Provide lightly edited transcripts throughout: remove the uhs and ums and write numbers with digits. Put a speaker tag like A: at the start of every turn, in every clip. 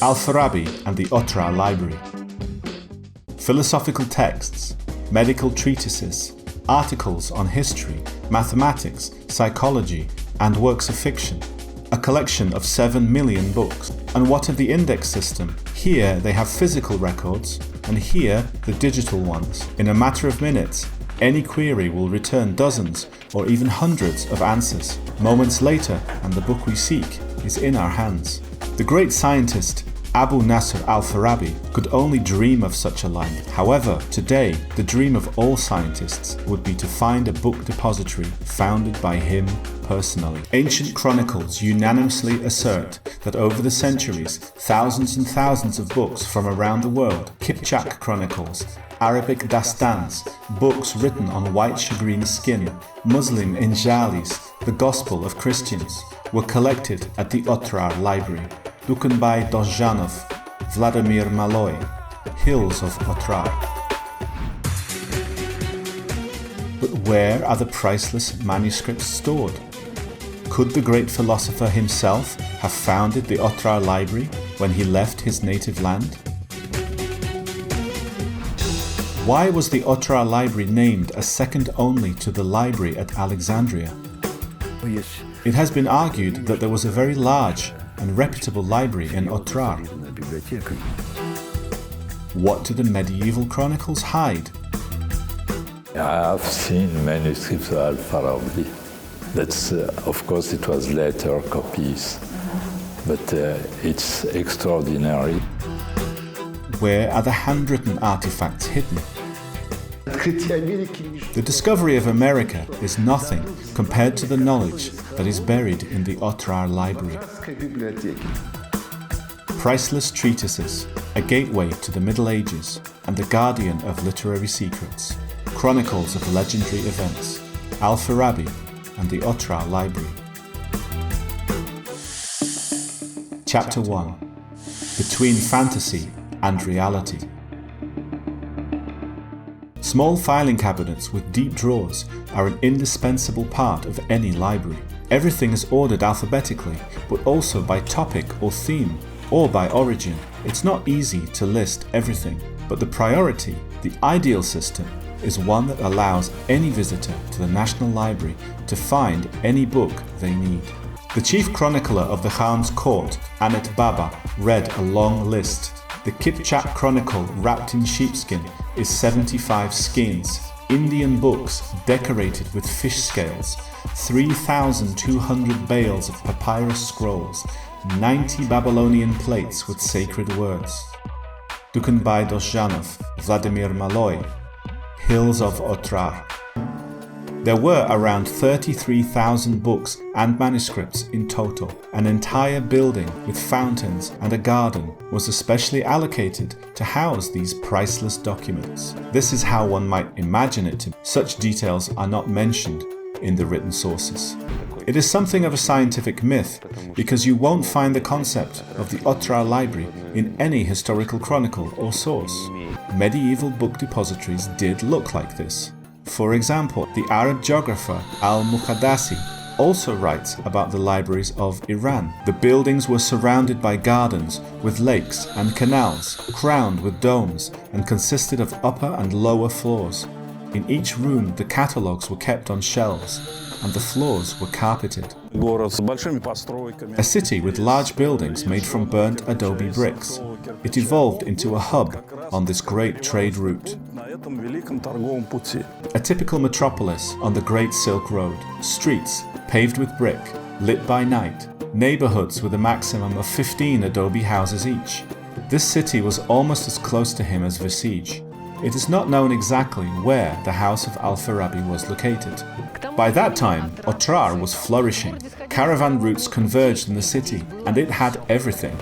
A: Al-Farabi and the Otrar Library. Philosophical texts, medical treatises, articles on history, mathematics, psychology, and works of fiction. A collection of 7 million books. And what of the index system? Here they have physical records, and here the digital ones. In a matter of minutes, any query will return dozens or even hundreds of answers. Moments later, and the book we seek is in our hands. The great scientist Abu Nasr Al-Farabi could only dream of such a life. However, today, the dream of all scientists would be to find a book depository founded by him personally. Ancient chronicles unanimously assert that over the centuries, thousands and thousands of books from around the world, Kipchak chronicles, Arabic dastans, books written on white shagreen skin, Muslim inzhalis, the Gospel of Christians, were collected at the Otrar Library. Dukenbai Doszhanov, Vladimir Malov, Hills of Otrar. But where are the priceless manuscripts stored? Could the great philosopher himself have founded the Otrar Library when he left his native land? Why was the Otrar Library named as second only to the library at Alexandria? It has been argued that there was a very large and reputable library in Otrar. What do the medieval chronicles hide?
B: I have seen manuscripts of Al-Farabi. That's, of course, it was later copies, but it's extraordinary.
A: Where are the handwritten artifacts hidden? The discovery of America is nothing compared to the knowledge that is buried in the Otrar Library. Priceless treatises, a gateway to the Middle Ages and the guardian of literary secrets, chronicles of legendary events, Al-Farabi and the Otrar Library. Chapter 1. Between Fantasy and Reality. Small filing cabinets with deep drawers are an indispensable part of any library. Everything is ordered alphabetically, but also by topic or theme, or by origin. It's not easy to list everything, but the priority, the ideal system, is one that allows any visitor to the National Library to find any book they need. The chief chronicler of the Khan's court, Amit Baba, read a long list. The Kipchak chronicle wrapped in sheepskin is 75 skins, Indian books decorated with fish scales, 3,200 bales of papyrus scrolls, 90 Babylonian plates with sacred words. Dukenbai Doszhanov, Vladimir Malov, Hills of Otrar. There were around 33,000 books and manuscripts in total. An entire building with fountains and a garden was especially allocated to house these priceless documents. This is how one might imagine it to be. Such details are not mentioned in the written sources. It is something of a scientific myth because you won't find the concept of the Otrar Library in any historical chronicle or source. Medieval book depositories did look like this. For example, the Arab geographer Al-Muqaddasi also writes about the libraries of Iran. The buildings were surrounded by gardens with lakes and canals, crowned with domes, and consisted of upper and lower floors. In each room, the catalogues were kept on shelves, and the floors were carpeted. A city with large buildings made from burnt adobe bricks. It evolved into a hub on this great trade route. A typical metropolis on the Great Silk Road. Streets paved with brick, lit by night. Neighborhoods with a maximum of 15 adobe houses each. This city was almost as close to him as Visij. It is not known exactly where the house of Al-Farabi was located. By that time, Otrar was flourishing. Caravan routes converged in the city, and it had everything.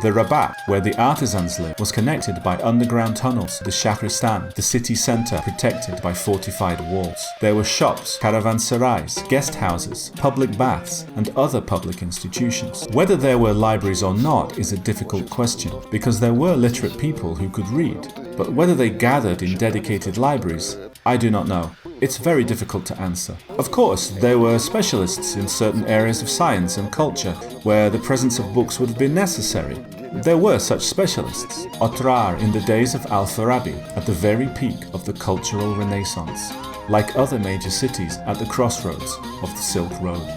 A: The Rabat, where the artisans lived, was connected by underground tunnels to the Shahristan, the city centre protected by fortified walls. There were shops, caravanserais, guest houses, public baths, and other public institutions. Whether there were libraries or not is a difficult question, because there were literate people who could read, but whether they gathered in dedicated libraries, I do not know. It's very difficult to answer. Of course, there were specialists in certain areas of science and culture where the presence of books would have been necessary. There were such specialists. Otrar in the days of Al-Farabi, at the very peak of the cultural renaissance, like other major cities at the crossroads of the Silk Road.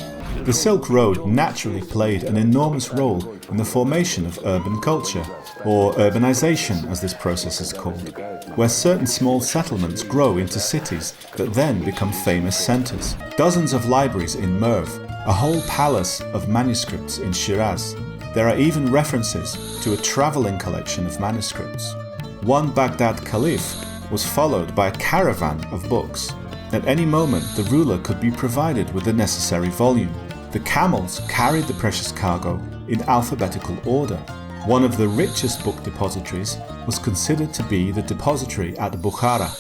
A: The Silk Road naturally played an enormous role in the formation of urban culture, or urbanization as this process is called, where certain small settlements grow into cities that then become famous centers. Dozens of libraries in Merv, a whole palace of manuscripts in Shiraz. There are even references to a traveling collection of manuscripts. One Baghdad caliph was followed by a caravan of books. At any moment, the ruler could be provided with the necessary volume. The camels carried the precious cargo in alphabetical order. One of the richest book depositories was considered to be the depository at Bukhara.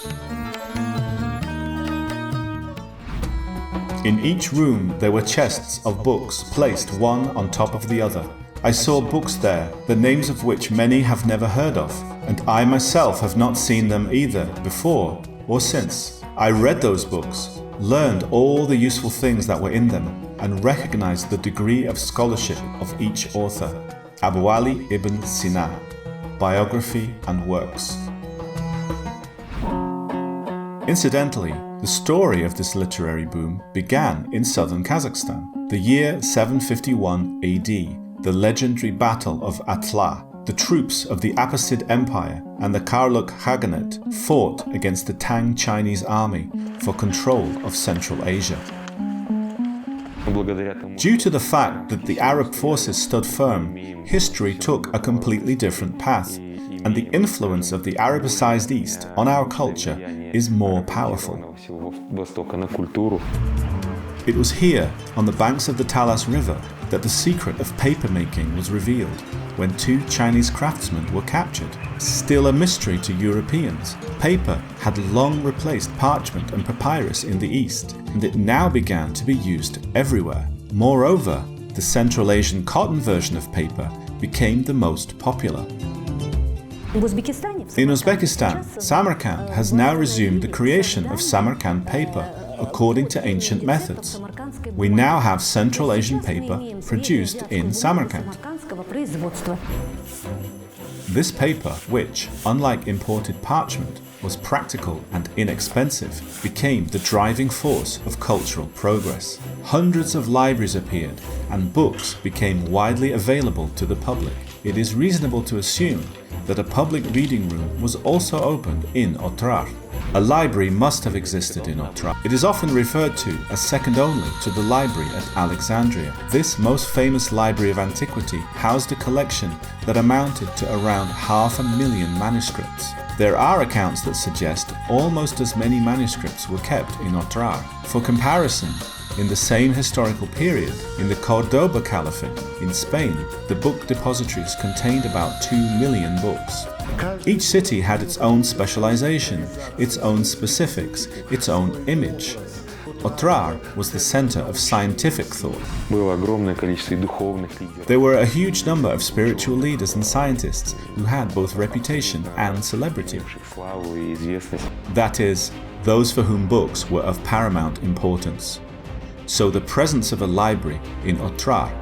A: In each room there were chests of books placed one on top of the other. I saw books there, the names of which many have never heard of, and I myself have not seen them either before or since. I read those books, learned all the useful things that were in them, and recognized the degree of scholarship of each author. Abu Ali ibn Sina, Biography and Works. Incidentally, the story of this literary boom began in southern Kazakhstan. The year 751 AD, the legendary Battle of Otrar, the troops of the Abbasid Empire and the Karluk Khaganate fought against the Tang Chinese army for control of Central Asia. Due to the fact that the Arab forces stood firm, history took a completely different path, and the influence of the Arabicized East on our culture is more powerful. It was here, on the banks of the Talas River, that the secret of papermaking was revealed, when two Chinese craftsmen were captured. Still a mystery to Europeans, paper had long replaced parchment and papyrus in the East, and it now began to be used everywhere. Moreover, the Central Asian cotton version of paper became the most popular. In Uzbekistan, Samarkand has now resumed the creation of Samarkand paper according to ancient methods. We now have Central Asian paper produced in Samarkand. This paper, which, unlike imported parchment, was practical and inexpensive, became the driving force of cultural progress. Hundreds of libraries appeared, and books became widely available to the public. It is reasonable to assume that a public reading room was also opened in Otrar. A library must have existed in Otrar. It is often referred to as second only to the library at Alexandria. This most famous library of antiquity housed a collection that amounted to around 500,000 manuscripts. There are accounts that suggest almost as many manuscripts were kept in Otrar. For comparison, in the same historical period, in the Cordoba Caliphate in Spain, the book depositories contained about 2 million books. Each city had its own specialization, its own specifics, its own image. Otrar was the center of scientific thought. There were a huge number of spiritual leaders and scientists who had both reputation and celebrity. That is, those for whom books were of paramount importance. So the presence of a library in Otrar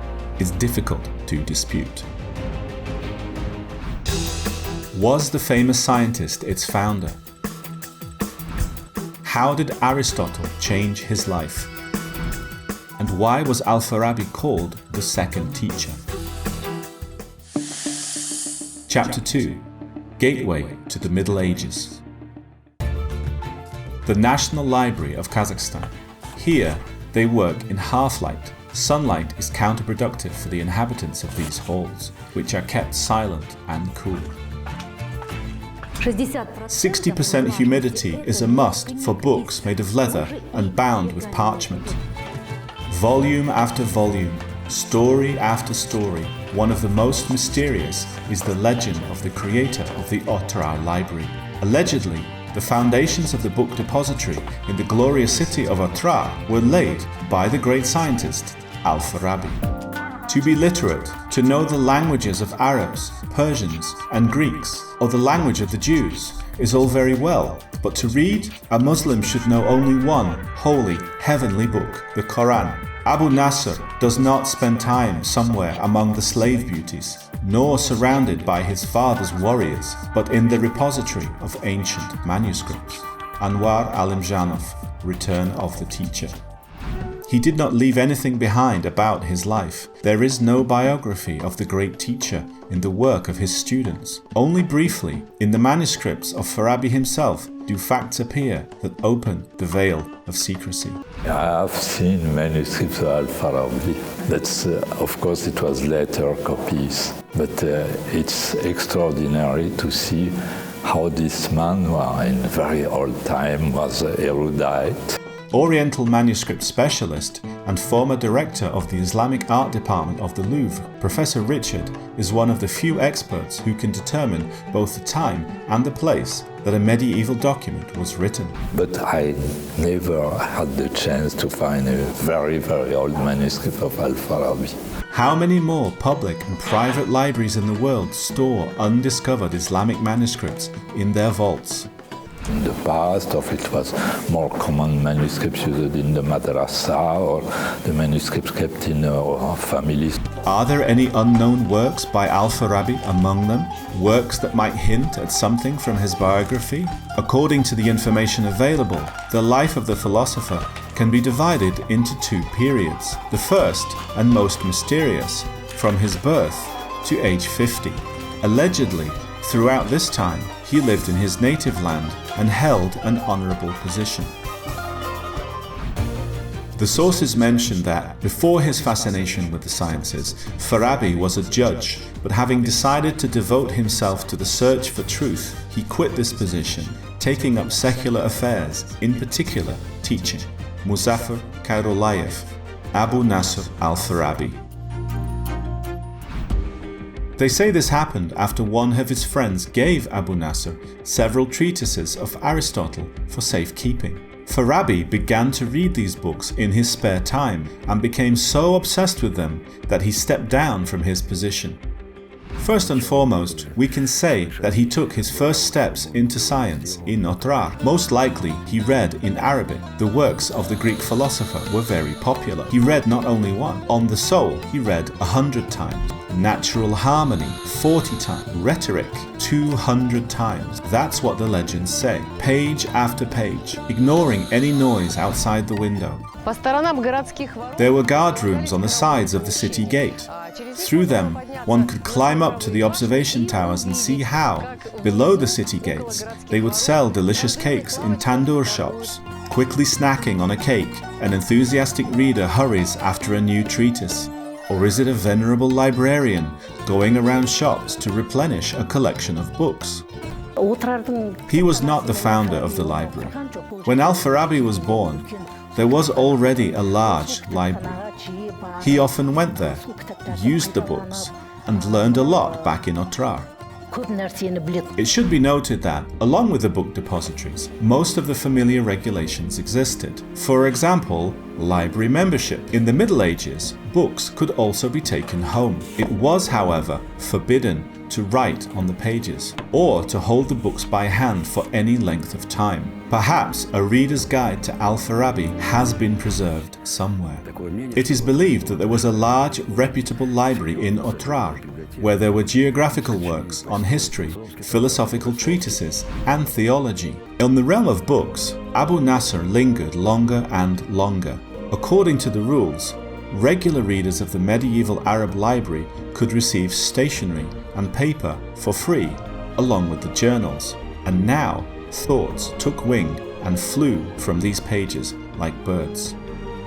A: is difficult to dispute. Was the famous scientist its founder? How did Aristotle change his life? And why was Al-Farabi called the second teacher? Chapter 2. Gateway to the Middle Ages. The National Library of Kazakhstan. Here, they work in half-light. Sunlight is counterproductive for the inhabitants of these halls, which are kept silent and cool. 60% humidity is a must for books made of leather and bound with parchment. Volume after volume, story after story, one of the most mysterious is the legend of the creator of the Otrar library. Allegedly, the foundations of the book depository in the glorious city of Otrar were laid by the great scientist Al-Farabi. To be literate, to know the languages of Arabs, Persians and Greeks, or the language of the Jews, is all very well, but to read, a Muslim should know only one holy, heavenly book, the Quran. Abu Nasr does not spend time somewhere among the slave beauties, nor surrounded by his father's warriors, but in the repository of ancient manuscripts. Anwar Al-Imjanov, Return of the Teacher. He did not leave anything behind about his life. There is no biography of the great teacher in the work of his students. Only briefly, in the manuscripts of Farabi himself, do facts appear that open the veil of secrecy.
B: I have seen manuscripts of Al-Farabi. That's, of course, it was later copies, but it's extraordinary to see how this man, who in very old time was erudite.
A: Oriental manuscript specialist and former director of the Islamic Art Department of the Louvre, Professor Richard is one of the few experts who can determine both the time and the place that a medieval document was written.
B: But I never had the chance to find a very, very old manuscript of Al-Farabi.
A: How many more public and private libraries in the world store undiscovered Islamic manuscripts in their vaults?
B: In the past, it was more common manuscripts used in the madrasa or the manuscripts kept in families.
A: Are there any unknown works by Al-Farabi among them? Works that might hint at something from his biography? According to the information available, the life of the philosopher can be divided into two periods. The first, and most mysterious, from his birth to age 50. Allegedly, throughout this time, he lived in his native land and held an honorable position. The sources mention that, before his fascination with the sciences, Farabi was a judge, but having decided to devote himself to the search for truth, he quit this position, taking up secular affairs, in particular teaching. Muzaffar Khairulayev, Abu Nasr Al-Farabi. They say this happened after one of his friends gave Abu Nasr several treatises of Aristotle for safekeeping. Farabi began to read these books in his spare time and became so obsessed with them that he stepped down from his position. First and foremost, we can say that he took his first steps into science in Otrar. Most likely, he read in Arabic. The works of the Greek philosopher were very popular. He read not only one. On the Soul, he read 100 times. Natural Harmony, 40 times. Rhetoric, 200 times. That's what the legends say. Page after page, ignoring any noise outside the window. There were guard rooms on the sides of the city gate. Through them, one could climb up to the observation towers and see how, below the city gates, they would sell delicious cakes in tandoor shops. Quickly snacking on a cake, an enthusiastic reader hurries after a new treatise. Or is it a venerable librarian going around shops to replenish a collection of books? He was not the founder of the library. When Al-Farabi was born, there was already a large library. He often went there, used the books, and learned a lot back in Otrar. It should be noted that, along with the book depositories, most of the familiar regulations existed. For example, library membership. In the Middle Ages, books could also be taken home. It was, however, forbidden to write on the pages, or to hold the books by hand for any length of time. Perhaps a reader's guide to Al-Farabi has been preserved somewhere. It is believed that there was a large, reputable library in Otrar, where there were geographical works on history, philosophical treatises, and theology. In the realm of books, Abu Nasr lingered longer and longer. According to the rules, regular readers of the medieval Arab library could receive stationery and paper for free, along with the journals. And now, thoughts took wing and flew from these pages like birds.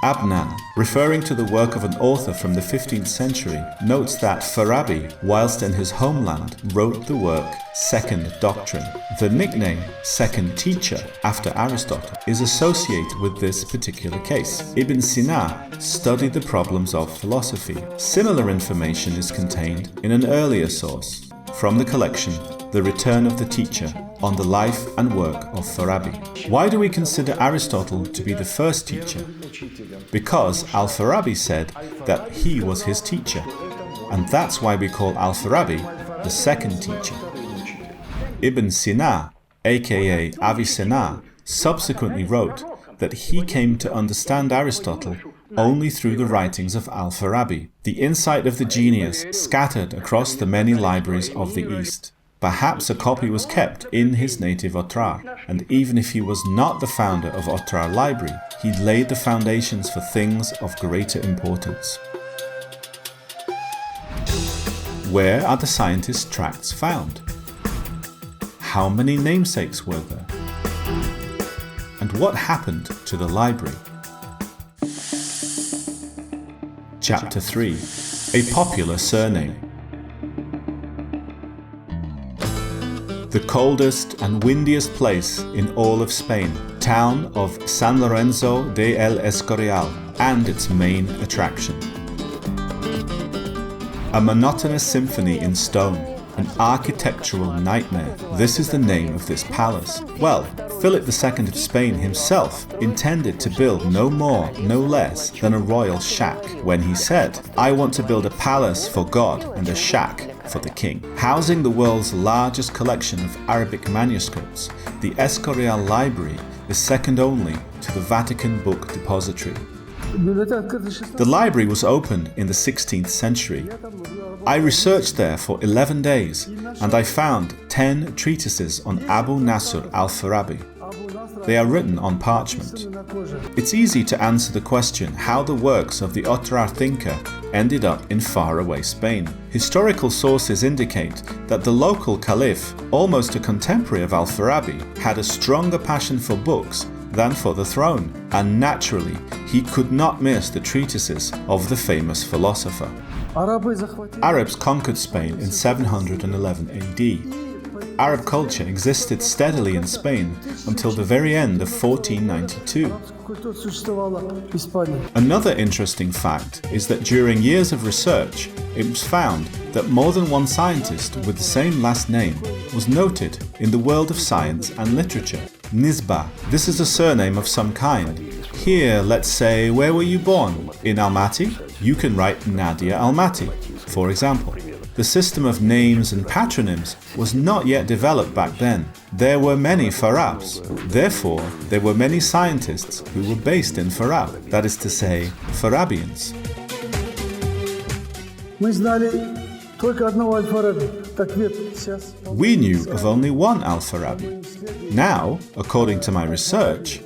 A: Abnan, referring to the work of an author from the 15th century, notes that Farabi, whilst in his homeland, wrote the work Second Doctrine. The nickname Second Teacher, after Aristotle, is associated with this particular case. Ibn Sina studied the problems of philosophy. Similar information is contained in an earlier source, from the collection The Return of the Teacher, on the life and work of Farabi. Why do we consider Aristotle to be the first teacher? Because Al-Farabi said that he was his teacher, and that's why we call Al-Farabi the second teacher. Ibn Sina aka Avicenna, subsequently wrote that he came to understand Aristotle only through the writings of Al-Farabi, the insight of the genius scattered across the many libraries of the East. Perhaps a copy was kept in his native Otrar, and even if he was not the founder of Otrar Library, he laid the foundations for things of greater importance. Where are the scientists' tracts found? How many namesakes were there? And what happened to the library? Chapter 3. A popular surname. The coldest and windiest place in all of Spain, town of San Lorenzo de El Escorial, and its main attraction. A monotonous symphony in stone, an architectural nightmare. This is the name of this palace. Well, Philip II of Spain himself intended to build no more, no less than a royal shack when he said, "I want to build a palace for God and a shack for the king." Housing the world's largest collection of Arabic manuscripts, the Escorial Library is second only to the Vatican Book Depository. The library was opened in the 16th century. I researched there for 11 days and I found 10 treatises on Abu Nasr Al-Farabi. They are written on parchment. It's easy to answer the question how the works of the Otrar thinker ended up in faraway Spain. Historical sources indicate that the local caliph, almost a contemporary of Al-Farabi, had a stronger passion for books than for the throne, and naturally he could not miss the treatises of the famous philosopher. Arabs conquered Spain in 711 AD. Arab culture existed steadily in Spain until the very end of 1492. Another interesting fact is that during years of research, it was found that more than one scientist with the same last name was noted in the world of science and literature. Nisba, this is a surname of some kind. Here, let's say, where were you born? In Almaty? You can write Nadia Almaty, for example. The system of names and patronyms was not yet developed back then. There were many Farabs. Therefore, there were many scientists who were based in Farab, that is to say, Farabians. We knew of only one Al-Farabi. Now, according to my research,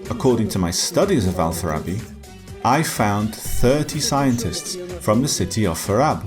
A: according to my studies of Al-Farabi, I found 30 scientists from the city of Farab.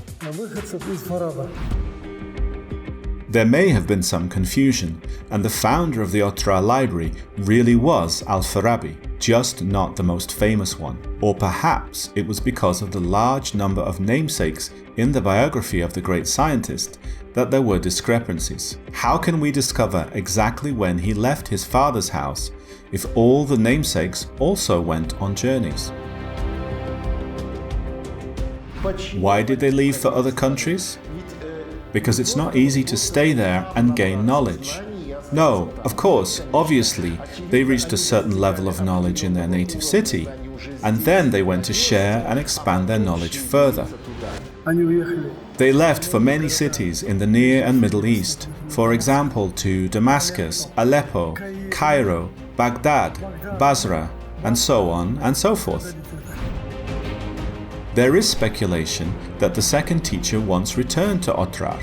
A: There may have been some confusion, and the founder of the Otrar Library really was Al-Farabi, just not the most famous one. Or perhaps it was because of the large number of namesakes in the biography of the great scientist that there were discrepancies. How can we discover exactly when he left his father's house if all the namesakes also went on journeys? Why did they leave for other countries? Because it's not easy to stay there and gain knowledge. No, of course, obviously, they reached a certain level of knowledge in their native city, and then they went to share and expand their knowledge further. They left for many cities in the Near and Middle East, for example to Damascus, Aleppo, Cairo, Baghdad, Basra, and so on and so forth. There is speculation that the second teacher once returned to Otrar.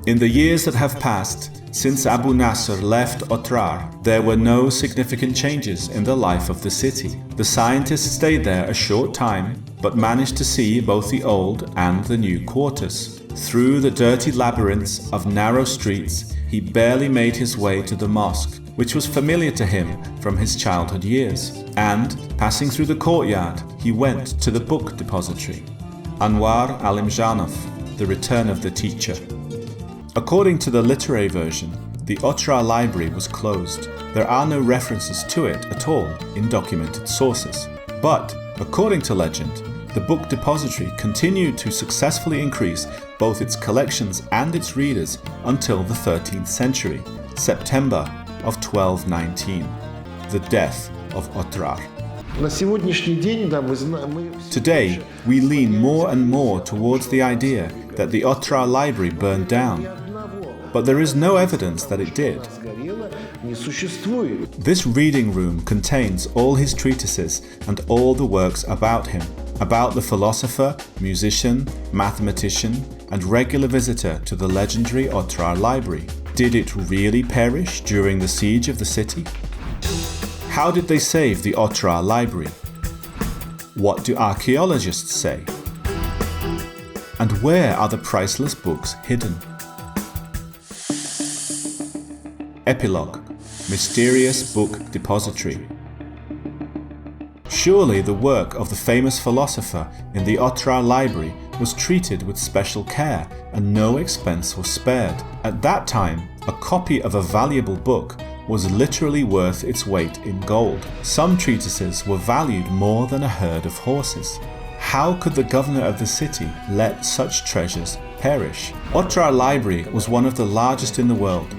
A: In the years that have passed, since Abu Nasr left Otrar, there were no significant changes in the life of the city. The scientist stayed there a short time, but managed to see both the old and the new quarters. Through the dirty labyrinths of narrow streets, he barely made his way to the mosque, which was familiar to him from his childhood years. And, passing through the courtyard, he went to the book depository. Anwar al-Imjanov, The Return of the Teacher. According to the literary version, the Otrar library was closed. There are no references to it at all in documented sources. But, according to legend, the book depository continued to successfully increase both its collections and its readers until the 13th century, September of 1219, the death of Otrar. Today, we lean more and more towards the idea that the Otrar library burned down. but there is no evidence that it did. This reading room contains all his treatises and all the works about him, about the philosopher, musician, mathematician, and regular visitor to the legendary Otrar library. Did it really perish during the siege of the city? How did they save the Otrar library? What do archaeologists say? And where are the priceless books hidden? Epilogue: Mysterious Book Depository. Surely the work of the famous philosopher in the Otrar library was treated with special care and no expense was spared. At that time, a copy of a valuable book was literally worth its weight in gold. Some treatises were valued more than a herd of horses. How could the governor of the city let such treasures perish? Otrar library was one of the largest in the world,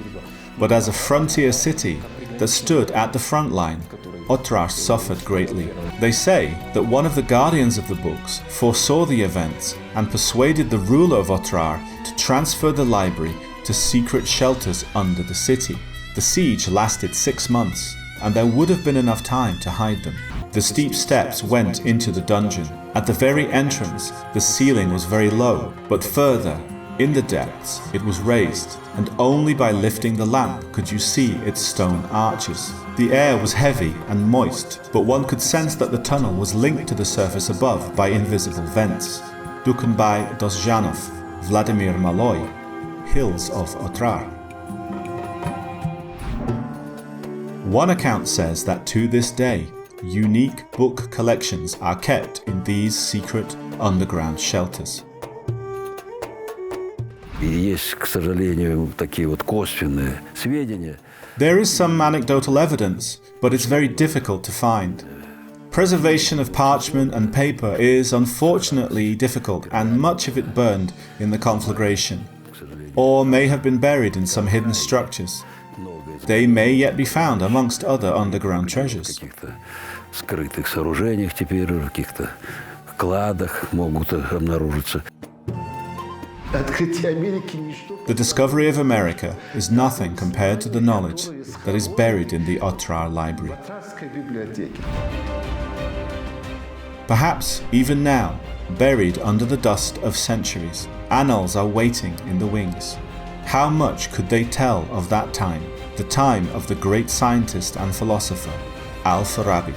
A: but as a frontier city that stood at the front line, Otrar suffered greatly. They say that one of the guardians of the books foresaw the events and persuaded the ruler of Otrar to transfer the library to secret shelters under the city. The siege lasted 6 months, and there would have been enough time to hide them. The steep steps went into the dungeon. At the very entrance, the ceiling was very low, but further, in the depths, it was raised, and only by lifting the lamp could you see its stone arches. The air was heavy and moist, but one could sense that the tunnel was linked to the surface above by invisible vents. Dukenbai Doszhanov, Vladimir Malov, Hills of Otrar. One account says that to this day, unique book collections are kept in these secret underground shelters. There is some anecdotal evidence, but it's very difficult to find. Preservation of parchment and paper is unfortunately difficult, and much of it burned in the conflagration, or may have been buried in some hidden structures. They may yet be found amongst other underground treasures. The discovery of America is nothing compared to the knowledge that is buried in the Otrar library. Perhaps even now, buried under the dust of centuries, annals are waiting in the wings. How much could they tell of that time, the time of the great scientist and philosopher, Al-Farabi?